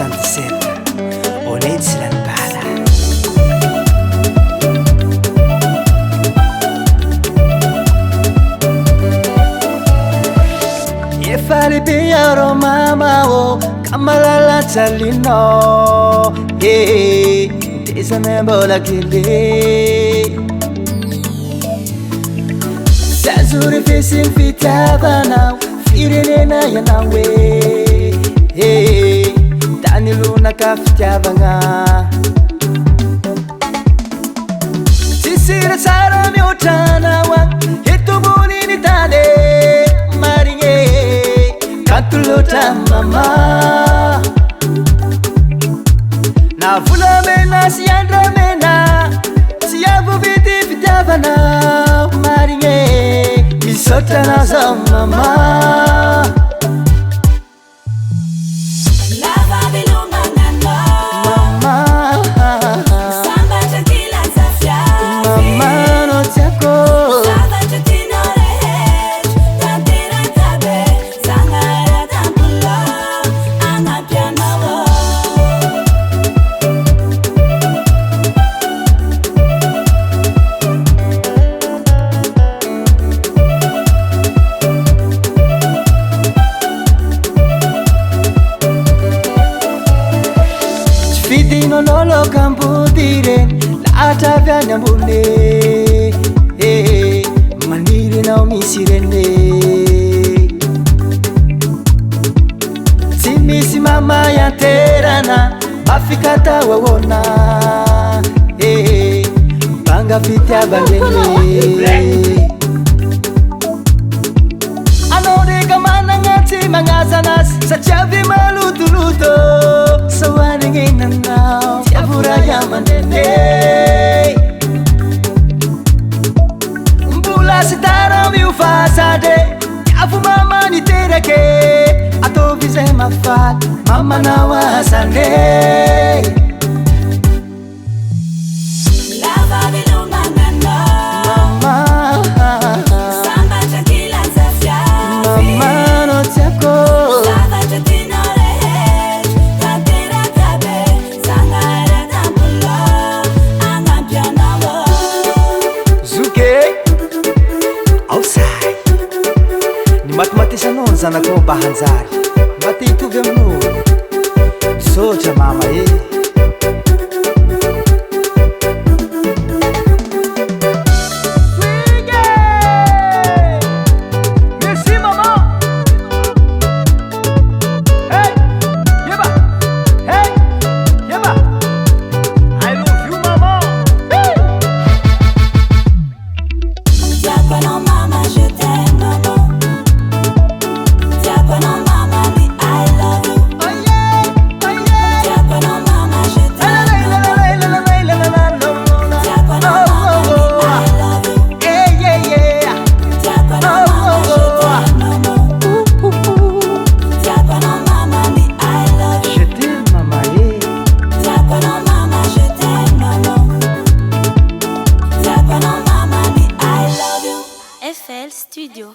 77 Olety sy Lanibala. Efa lehibe arô mama ô ka malalajalinao tezana mbola kely zazory fesiny fitiavanao firenena ianao e tany lonaka fitiavagna tsisy raha tsara mihoatranao etomboniny tany marigny kanto loatra mama na volamena sy andramena tsy avovidy fitiavanao marigny misaotranao zao mama. Fidinonolo kambudire lata vyanya mbune maniri na umisirene simisi mama ya terana afikata wawona banga fitia bangene anodeka mana ngati mangazanas sachavi malutuluto sawanengenanao tiavuraya manene mbula sitara miufasade tiavu mama nitereke atovize mafat mama nawasane matematisano zanako bahanjary mate hitovy amin'olo misaotra mama Merci maman. Hey, yeba. Hey, yeba. I love you maman. Hey. Diacono mama, je t'aime maman. Diacono mama, me I love you. Oh yeah, oh yeah. Diacono mama, je t'aime maman. Diacono mama, me I love you. Yeah, yeah, yeah. Diacono mama, je t'aime maman. Diacono mama, me I love you. Je t'aime maman. Diacono mama, je t'aime maman. Diacono mama, me I love you. FL Studio.